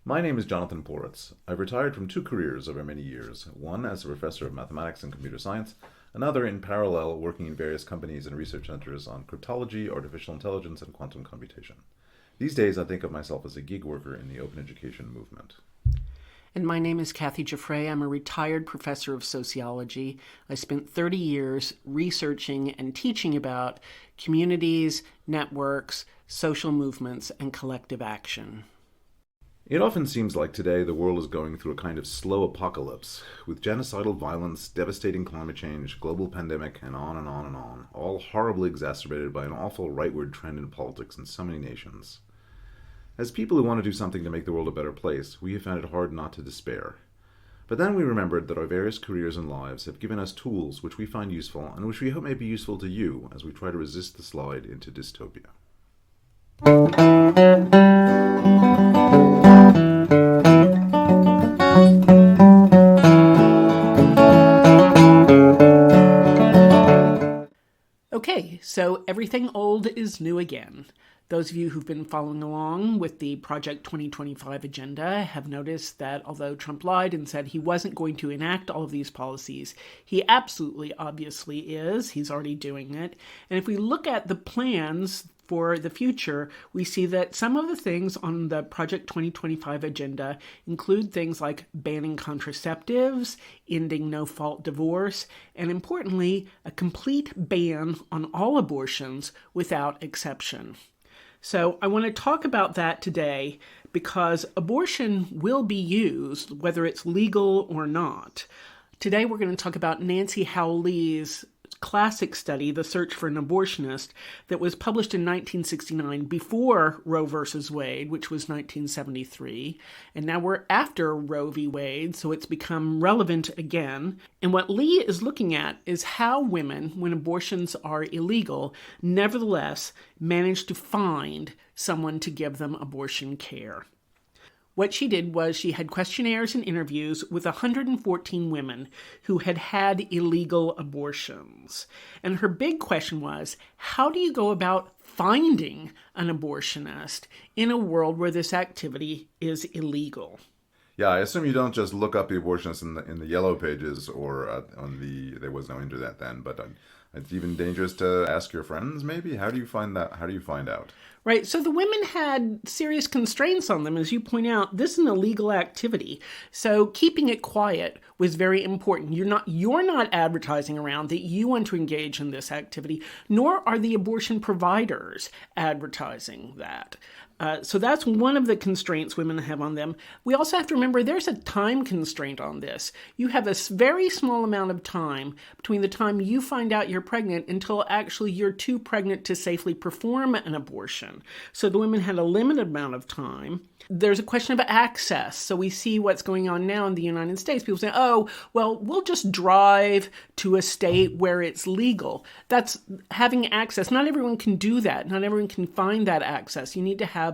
My name is Jonathan Poritz. I've retired from two careers over many years, one as a professor of mathematics and computer science, another in parallel working in various companies and research centers on cryptology, artificial intelligence, and quantum computation. These days, I think of myself as a gig worker in the open education movement. And my name is Kathy Giuffre. I'm a retired professor of sociology. I spent 30 years researching and teaching about communities, networks, social movements, and collective action. It often seems like today the world is going through a kind of slow apocalypse, with genocidal violence, devastating climate change, global pandemic, and on and on and on, all horribly exacerbated by an awful rightward trend in politics in so many nations. As people who want to do something to make the world a better place, we have found it hard not to despair. But then we remembered that our various careers and lives have given us tools which we find useful and which we hope may be useful to you as we try to resist the slide into dystopia. Okay, so everything old is new again. Those of you who've been following along with the Project 2025 agenda have noticed that although Trump lied and said he wasn't going to enact all of these policies, he absolutely obviously is. He's already doing it. And if we look at the plans for the future, we see that some of the things on the Project 2025 agenda include things like banning contraceptives, ending no-fault divorce, and importantly, a complete ban on all abortions without exception. So I want to talk about that today because abortion will be used, whether it's legal or not. Today we're going to talk about Nancy Howell Lee's classic study, The Search for an Abortionist, that was published in 1969 before Roe versus Wade, which was 1973. And now we're after Roe v. Wade, so it's become relevant again. And what Lee is looking at is how women, when abortions are illegal, nevertheless manage to find someone to give them abortion care. What she did was she had questionnaires and interviews with 114 women who had had illegal abortions. And her big question was, how do you go about finding an abortionist in a world where this activity is illegal? Yeah, I assume you don't just look up the abortionists in the yellow pages or there was no internet then, but it's even dangerous to ask your friends, maybe? How do you find that? How do you find out? Right. So the women had serious constraints on them. As you point out, this is an illegal activity. So keeping it quiet was very important. You're not advertising around that you want to engage in this activity, nor are the abortion providers advertising that. So that's one of the constraints women have on them. We also have to remember there's a time constraint on this. You have a very small amount of time between the time you find out you're pregnant until actually you're too pregnant to safely perform an abortion. So the women had a limited amount of time. There's a question of access. So we see what's going on now in the United States. People say, oh, well, we'll just drive to a state where it's legal. That's having access. Not everyone can do that. Not everyone can find that access. You need to have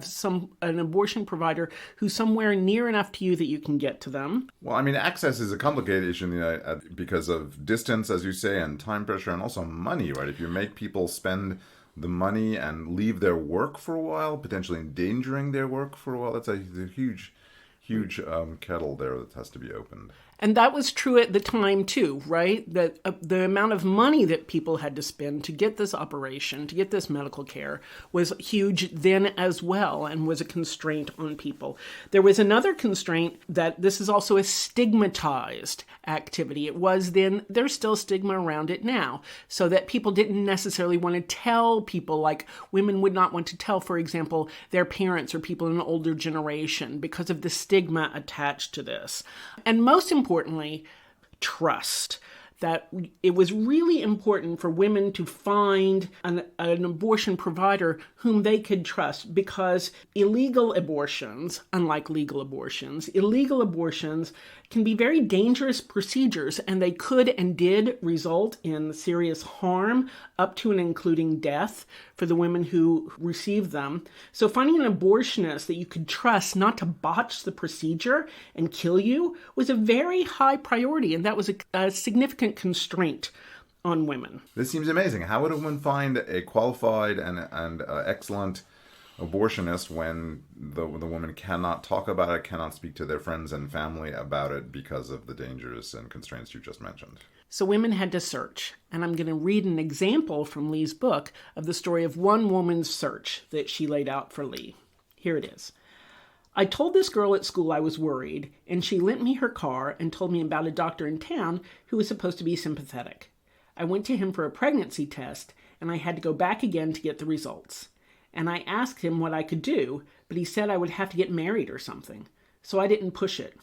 an abortion provider who's somewhere near enough to you that you can get to them. Well, I mean, access is a complicated issue because of distance, as you say, and time pressure, and also money, right? If you make people spend the money and leave their work for a while, potentially endangering their work for a while, that's a huge kettle there that has to be opened. And that was true at the time too, right? That the amount of money that people had to spend to get this operation, to get this medical care, was huge then as well and was a constraint on people. There was another constraint that this is also a stigmatized activity. It was then, there's still stigma around it now, so that people didn't necessarily want to tell people, like women would not want to tell, for example, their parents or people in an older generation because of the stigma attached to this. And most importantly, trust. That it was really important for women to find an abortion provider whom they could trust, because illegal abortions, unlike legal abortions, illegal abortions can be very dangerous procedures, and they could and did result in serious harm, up to and including death, for the women who received them. So finding an abortionist that you could trust not to botch the procedure and kill you was a very high priority, and that was a significant constraint on women. This seems amazing. How would a woman find a qualified and excellent abortionist when the woman cannot talk about it, cannot speak to their friends and family about it because of the dangers and constraints you just mentioned. So women had to search, and I'm going to read an example from Lee's book of the story of one woman's search that she laid out for Lee. Here it is. I told this girl at school I was worried, and she lent me her car and told me about a doctor in town who was supposed to be sympathetic. I went to him for a pregnancy test, and I had to go back again to get the results. And I asked him what I could do, but he said I would have to get married or something. So I didn't push it.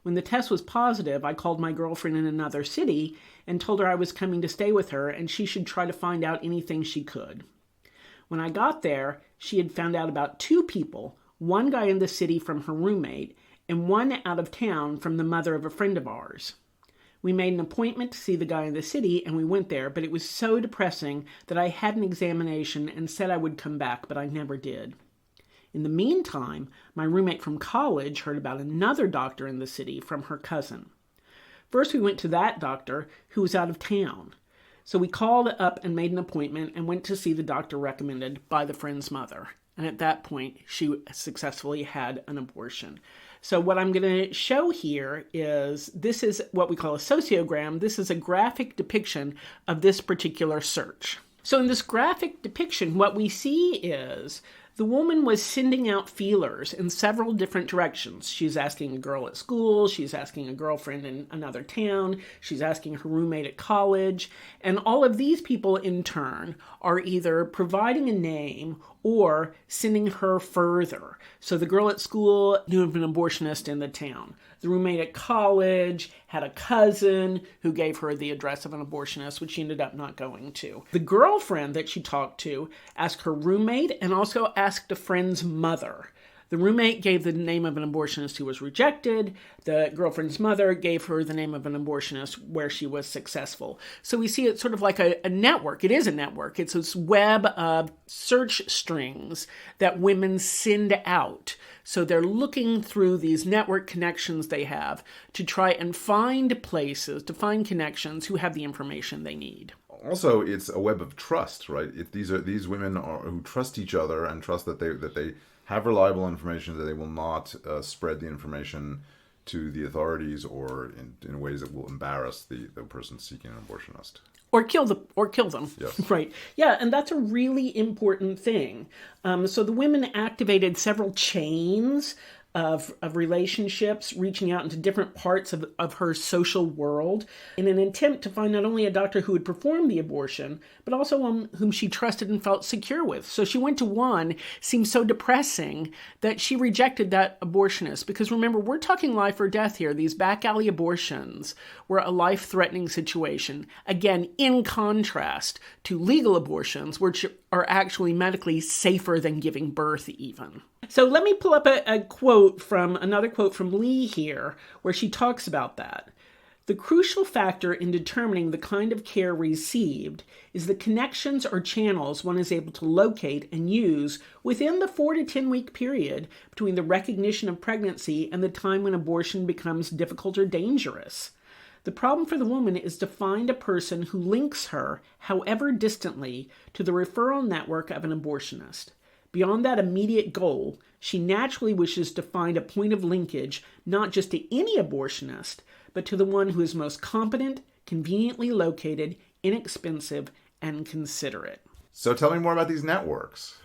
When the test was positive, I called my girlfriend in another city and told her I was coming to stay with her and she should try to find out anything she could. When I got there, she had found out about 2 people, one guy in the city from her roommate and one out of town from the mother of a friend of ours. We made an appointment to see the guy in the city and we went there, but it was so depressing that I had an examination and said I would come back, but I never did. In the meantime, my roommate from college heard about another doctor in the city from her cousin. First, we went to that doctor who was out of town. So we called up and made an appointment and went to see the doctor recommended by the friend's mother. And at that point, she successfully had an abortion. So what I'm going to show here is, this is what we call a sociogram. This is a graphic depiction of this particular search. So in this graphic depiction, what we see is the woman was sending out feelers in several different directions. She's asking a girl at school, she's asking a girlfriend in another town, she's asking her roommate at college, and all of these people in turn are either providing a name or sending her further. So the girl at school knew of an abortionist in the town. The roommate at college had a cousin who gave her the address of an abortionist, which she ended up not going to. The girlfriend that she talked to asked her roommate and also asked a friend's mother. The roommate gave the name of an abortionist who was rejected. The girlfriend's mother gave her the name of an abortionist where she was successful. So we see it sort of like a network. It is a network. It's this web of search strings that women send out. So they're looking through these network connections they have to try and find places, to find connections who have the information they need. Also, it's a web of trust, right? If these women who trust each other and trust that they have reliable information, that they will not spread the information to the authorities or in ways that will embarrass the person seeking an abortionist. Or kill them. Yes. Right. Yeah, and that's a really important thing. So the women activated several chains of relationships, reaching out into different parts of her social world in an attempt to find not only a doctor who would perform the abortion, but also one whom she trusted and felt secure with. So she went to one, seemed so depressing that she rejected that abortionist. Because remember, we're talking life or death here. These back alley abortions were a life-threatening situation. Again, in contrast to legal abortions, which are actually medically safer than giving birth even. So let me pull up another quote from Lee here, where she talks about that. The crucial factor in determining the kind of care received is the connections or channels one is able to locate and use within the 4 to 10 week period between the recognition of pregnancy and the time when abortion becomes difficult or dangerous. The problem for the woman is to find a person who links her, however distantly, to the referral network of an abortionist. Beyond that immediate goal, she naturally wishes to find a point of linkage not just to any abortionist, but to the one who is most competent, conveniently located, inexpensive, and considerate. So tell me more about these networks.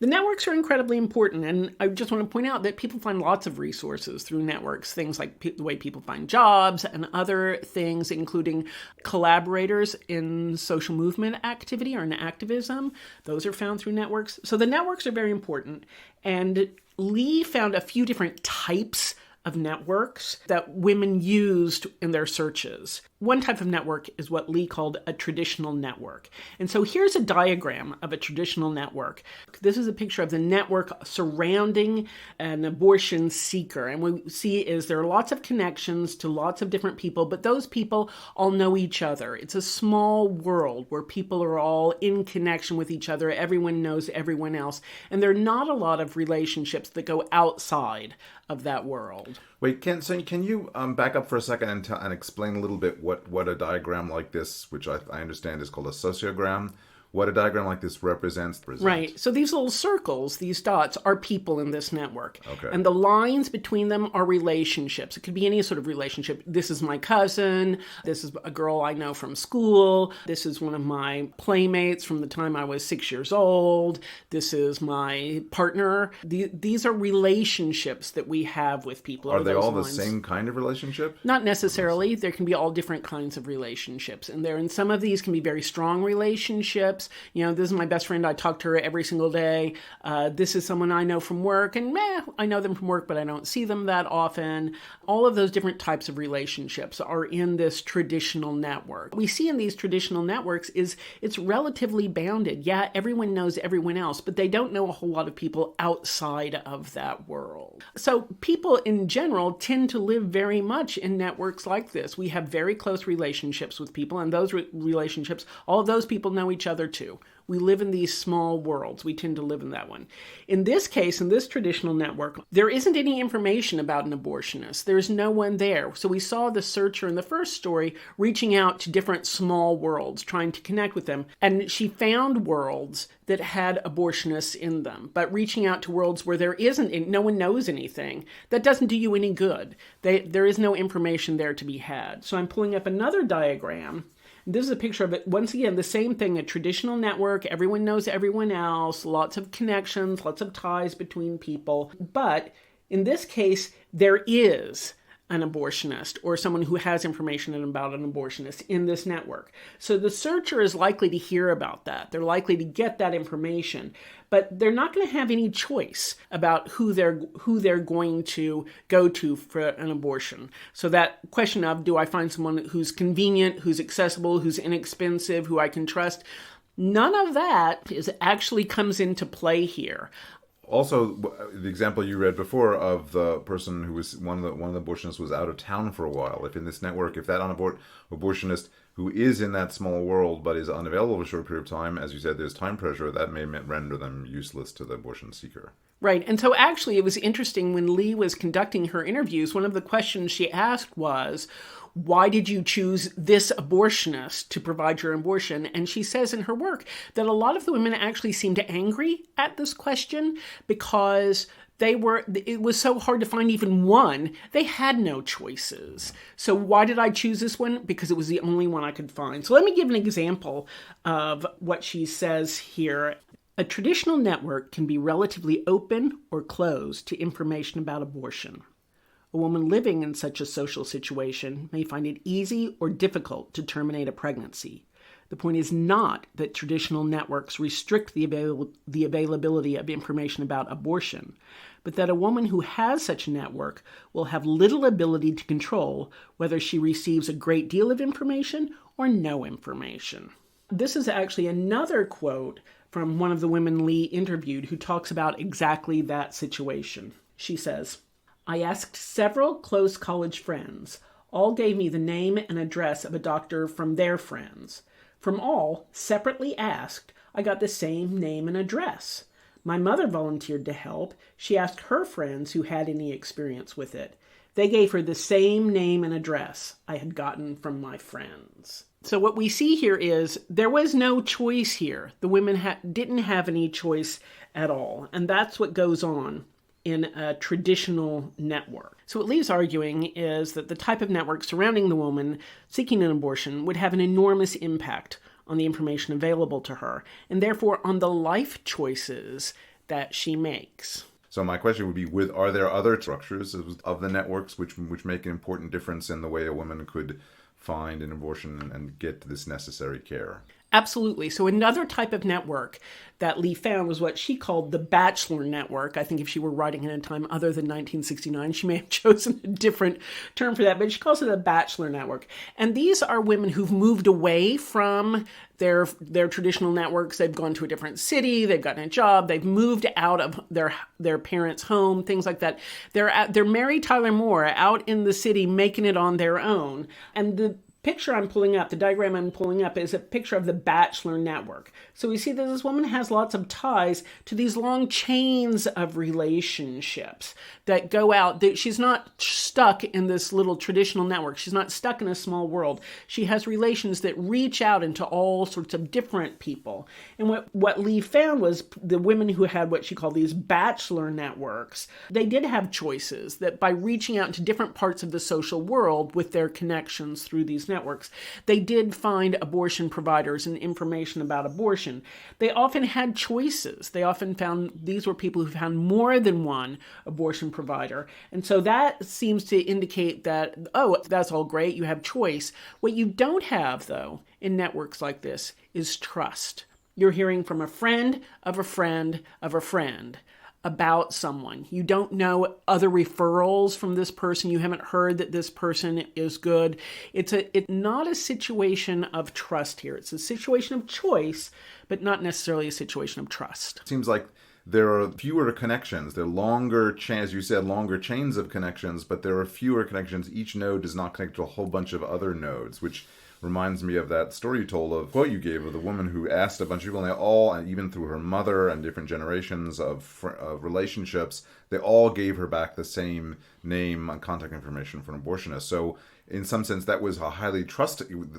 The networks are incredibly important, and I just want to point out that people find lots of resources through networks, things like the way people find jobs and other things, including collaborators in social movement activity or in activism. Those are found through networks. So the networks are very important, and Lee found a few different types of networks that women used in their searches. One type of network is what Lee called a traditional network. And so here's a diagram of a traditional network. This is a picture of the network surrounding an abortion seeker. And what we see is there are lots of connections to lots of different people, but those people all know each other. It's a small world where people are all in connection with each other. Everyone knows everyone else. And there are not a lot of relationships that go outside of that world. Wait, can you back up for a second and explain a little bit what a diagram like this, which I understand is called a sociogram, what a diagram like this represents. Right. So these little circles, these dots, are people in this network. Okay. And the lines between them are relationships. It could be any sort of relationship. This is my cousin. This is a girl I know from school. This is one of my playmates from the time I was 6 years old. This is my partner. These are relationships that we have with people. Are they all lines. the same kind of relationship? Not necessarily. There can be all different kinds of relationships. And some of these can be very strong relationships. This is my best friend. I talk to her every single day. This is someone I know from work, and I know them from work, but I don't see them that often. All of those different types of relationships are in this traditional network. What we see in these traditional networks is it's relatively bounded. Yeah, everyone knows everyone else, but they don't know a whole lot of people outside of that world. So people in general tend to live very much in networks like this. We have very close relationships with people, and those relationships, all of those people know each other too. We live in these small worlds. We tend to live in that one. In this case, in this traditional network, there isn't any information about an abortionist. There's no one there. So we saw the searcher in the first story reaching out to different small worlds, trying to connect with them. And she found worlds that had abortionists in them. But reaching out to worlds where there isn't, no one knows anything, that doesn't do you any good. There is no information there to be had. So I'm pulling up another diagram. This is a picture of it. Once again, the same thing, a traditional network. Everyone knows everyone else, lots of connections, lots of ties between people. But in this case, there is an abortionist or someone who has information about an abortionist in this network. So the searcher is likely to hear about that. They're likely to get that information, but they're not going to have any choice about who they're going to go to for an abortion. So that question of, do I find someone who's convenient, who's accessible, who's inexpensive, who I can trust? None of that actually comes into play here. Also, the example you read before of the person who was one of the abortionists was out of town for a while. If in this network, if that abortionist who is in that small world but is unavailable for a short period of time, as you said, there's time pressure, that may render them useless to the abortion seeker. Right. And so actually it was interesting when Lee was conducting her interviews, one of the questions she asked was, why did you choose this abortionist to provide your abortion? And she says in her work that a lot of the women actually seemed angry at this question because it was so hard to find even one. They had no choices. So why did I choose this one? Because it was the only one I could find. So let me give an example of what she says here. A traditional network can be relatively open or closed to information about abortion. A woman living in such a social situation may find it easy or difficult to terminate a pregnancy. The point is not that traditional networks restrict the availability of information about abortion, but that a woman who has such a network will have little ability to control whether she receives a great deal of information or no information. This is actually another quote from one of the women Lee interviewed who talks about exactly that situation. She says, I asked several close college friends. All gave me the name and address of a doctor from their friends. From all, separately asked, I got the same name and address. My mother volunteered to help. She asked her friends who had any experience with it. They gave her the same name and address I had gotten from my friends. So what we see here is there was no choice here. The women didn't have any choice at all. And that's what goes on in a traditional network. So what Lee's arguing is that the type of network surrounding the woman seeking an abortion would have an enormous impact on the information available to her, and therefore on the life choices that she makes. So my question would be, are there other structures of the networks which make an important difference in the way a woman could find an abortion and get this necessary care? Absolutely. So another type of network that Lee found was what she called the bachelor network. I think if she were writing in a time other than 1969, she may have chosen a different term for that, but she calls it a bachelor network. And these are women who've moved away from their traditional networks. They've gone to a different city, they've gotten a job, they've moved out of their parents' home, things like that. They're Mary Tyler Moore out in the city making it on their own. And picture I'm pulling up, the diagram I'm pulling up, is a picture of the Bachelor network. So we see that this woman has lots of ties to these long chains of relationships that go out. She's not stuck in this little traditional network. She's not stuck in a small world. She has relations that reach out into all sorts of different people. And what Lee found was the women who had what she called these Bachelor networks, they did have choices that by reaching out into different parts of the social world with their connections through these networks, they did find abortion providers and information about abortion. They often had choices. They often found these were people who found more than one abortion provider. And so that seems to indicate that, oh, that's all great, you have choice. What you don't have, though, in networks like this is trust. You're hearing from a friend of a friend of a friend about someone. You don't know other referrals from this person. You haven't heard that this person is good. It's not a situation of trust here. It's a situation of choice, but not necessarily a situation of trust. It seems like there are fewer connections. There are longer chains, you said, longer chains of connections, but there are fewer connections. Each node does not connect to a whole bunch of other nodes, which reminds me of that story you told of what you gave of the woman who asked a bunch of people, and they all, and even through her mother and different generations of relationships, they all gave her back the same name and contact information for an abortionist. So in some sense, that was a highly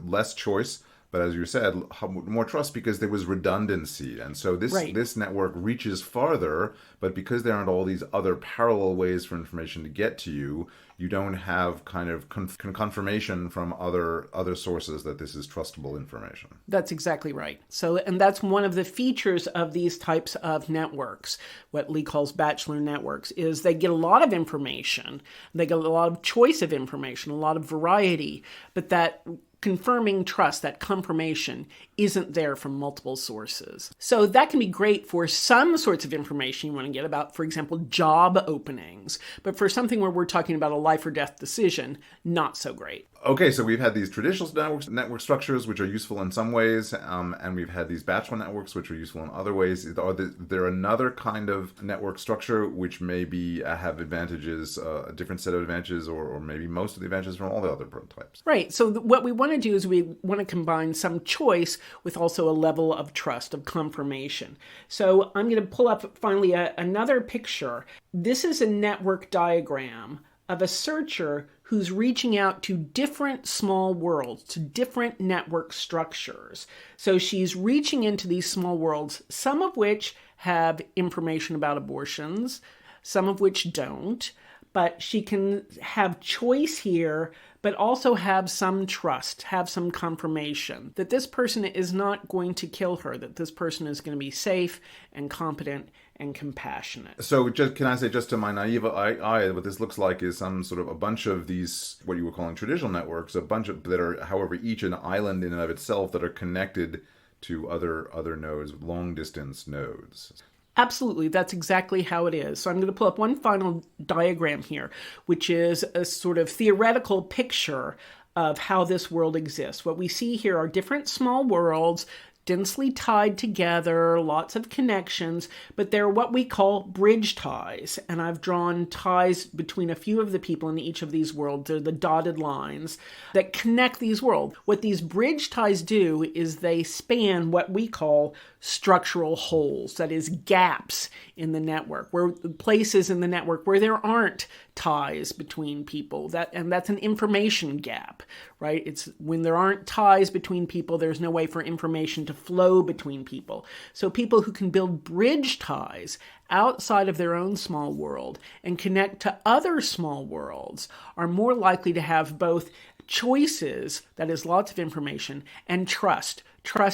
less choice, but as you said, more trust because there was redundancy. And so this network reaches farther, but because there aren't all these other parallel ways for information to get to you, you don't have kind of confirmation from other sources that this is trustable information. That's exactly right. So, and that's one of the features of these types of networks, what Lee calls Bachelor networks, is they get a lot of information. They get a lot of choice of information, a lot of variety, but that confirming trust, that confirmation, isn't there from multiple sources. So that can be great for some sorts of information you want to get about, for example, job openings. But for something where we're talking about a life or death decision, not so great. Okay, so we've had these traditional network structures, which are useful in some ways, and we've had these Bachelor networks, which are useful in other ways. Are there another kind of network structure which maybe have advantages, a different set of advantages, or maybe most of the advantages from all the other types? Right. So what we want to do is we want to combine some choice with also a level of trust, of confirmation. So I'm going to pull up finally another picture. This is a network diagram of a searcher who's reaching out to different small worlds, to different network structures. So she's reaching into these small worlds, some of which have information about abortions, some of which don't, but she can have choice here, but also have some trust, have some confirmation that this person is not going to kill her, that this person is going to be safe and competent and compassionate. So can I say, just to my naive eye, what this looks like is some sort of a bunch of these, what you were calling traditional networks, a bunch of that are, however, each an island in and of itself that are connected to other nodes, long distance nodes. Absolutely, that's exactly how it is. So I'm going to pull up one final diagram here, which is a sort of theoretical picture of how this world exists. What we see here are different small worlds, densely tied together, lots of connections, but they're what we call bridge ties. And I've drawn ties between a few of the people in each of these worlds. They're the dotted lines that connect these worlds. What these bridge ties do is they span what we call structural holes, that is, gaps in the network, where places in the network where there aren't ties between people. And that's an information gap, right? It's when there aren't ties between people, there's no way for information to flow between people. So people who can build bridge ties outside of their own small world and connect to other small worlds are more likely to have both choices, that is, lots of information, and trust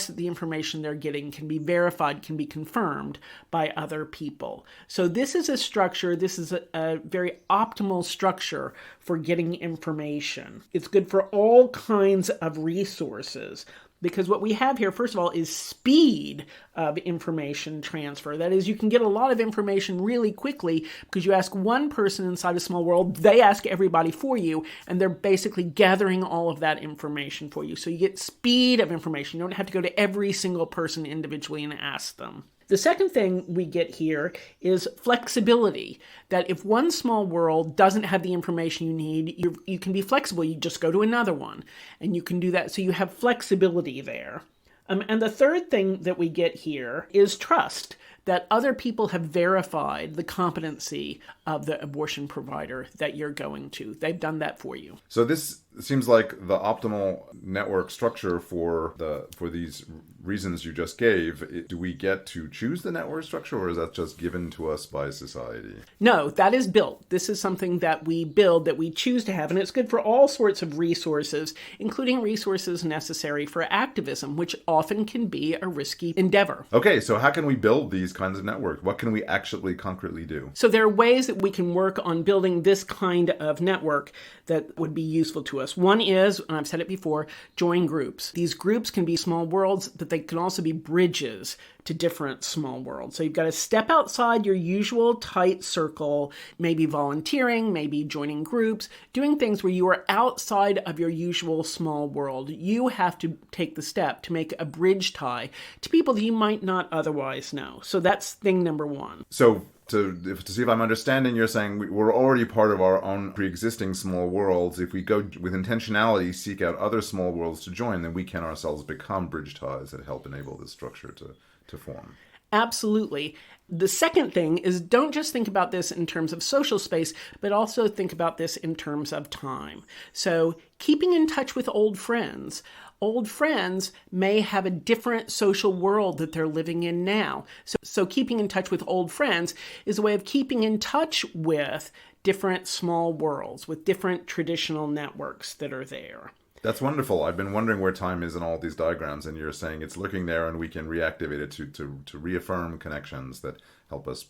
that the information they're getting can be verified, can be confirmed by other people. So this is a structure, this is a very optimal structure for getting information. It's good for all kinds of resources, because what we have here, first of all, is speed of information transfer. That is, you can get a lot of information really quickly because you ask one person inside a small world, they ask everybody for you, and they're basically gathering all of that information for you. So you get speed of information. You don't have to go to every single person individually and ask them. The second thing we get here is flexibility, that if one small world doesn't have the information you need, you can be flexible. You just go to another one, and you can do that. So you have flexibility there. And the third thing that we get here is trust, that other people have verified the competency of the abortion provider that you're going to. They've done that for you. So this seems like the optimal network structure for these reasons you just gave. Do we get to choose the network structure, or is that just given to us by society? No, that is built. This is something that we build, that we choose to have, and it's good for all sorts of resources, including resources necessary for activism, which often can be a risky endeavor. Okay, so how can we build these kinds of networks? What can we actually concretely do? So there are ways that we can work on building this kind of network that would be useful to us. One is, and I've said it before, join groups. These groups can be small worlds, but they can also be bridges to different small worlds. So you've got to step outside your usual tight circle, maybe volunteering, maybe joining groups, doing things where you are outside of your usual small world. You have to take the step to make a bridge tie to people that you might not otherwise know. So that's thing number one. So to see if I'm understanding, you're saying we're already part of our own pre-existing small worlds. If we go with intentionality, seek out other small worlds to join, then we can ourselves become bridge ties that help enable this structure to form. Absolutely. The second thing is, don't just think about this in terms of social space, but also think about this in terms of time. So keeping in touch with old friends. Old friends may have a different social world that they're living in now. So keeping in touch with old friends is a way of keeping in touch with different small worlds, with different traditional networks that are there. That's wonderful. I've been wondering where time is in all these diagrams, and you're saying it's lurking there, and we can reactivate it to reaffirm connections that help us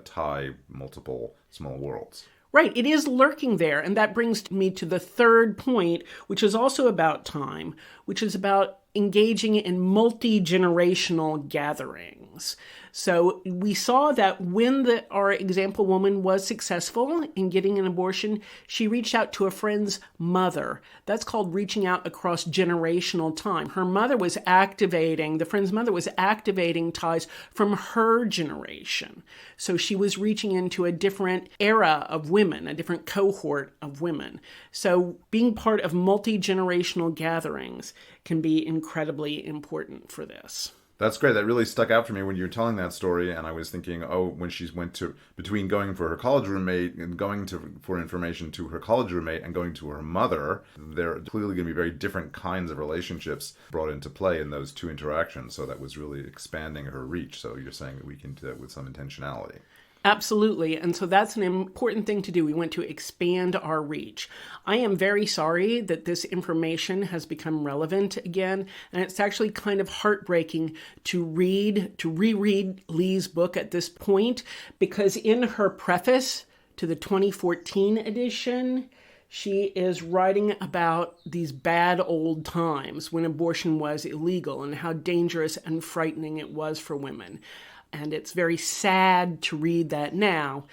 tie multiple small worlds. Right, it is lurking there, and that brings me to the third point, which is also about time, which is about engaging in multi-generational gatherings. So we saw that when our example woman was successful in getting an abortion, she reached out to a friend's mother. That's called reaching out across generational time. The friend's mother was activating ties from her generation. So she was reaching into a different era of women, a different cohort of women. So being part of multi-generational gatherings can be incredibly important for this. That's great. That really stuck out for me when you were telling that story, and I was thinking, when she went between going for her college roommate and going for information to her college roommate and going to her mother, there are clearly going to be very different kinds of relationships brought into play in those two interactions. So that was really expanding her reach. So you're saying that we can do that with some intentionality. Absolutely. And so that's an important thing to do. We want to expand our reach. I am very sorry that this information has become relevant again. And it's actually kind of heartbreaking to reread Lee's book at this point, because in her preface to the 2014 edition, she is writing about these bad old times when abortion was illegal and how dangerous and frightening it was for women. And it's very sad to read that now,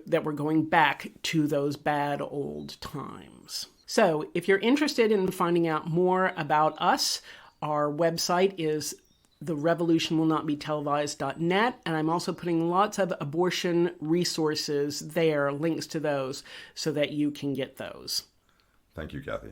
that we're going back to those bad old times. So if you're interested in finding out more about us, our website is therevolutionwillnotbetelevised.net, and I'm also putting lots of abortion resources there, links to those, so that you can get those. Thank you, Kathy.